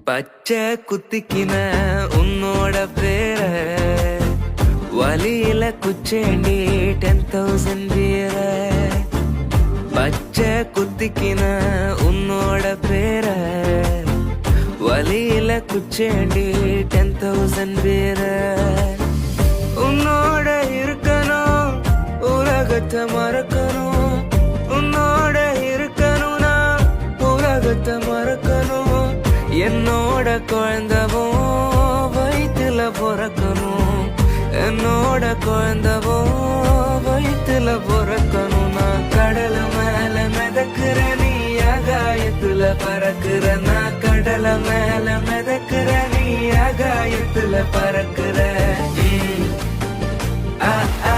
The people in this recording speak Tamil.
பச்சை குத்திக்கின உன்னோட பேர வலியில குச்சேண்டி 10,000 வீர. பச்சை குத்திக்கின உன்னோட பேர வலியில குச்சேண்டி 10,000 வீர. உன்னோட இருக்கணும் உலகத்தை மறக்கணும், உன்னோட இருக்கணும்னா உலகத்தை மறக்கணும். என்னோட குழந்தவோ வயிற்றுல பிறக்கணும், என்னோட குழந்தவோ வயிற்றுல பிறக்கணும். நான் கடல மேல மிதக்கிற நீ ஆகாயத்துல பறக்கிற, நான் கடல மேல மிதக்கிற நீ ஆகாயத்துல பறக்கிற. ஆ ஆ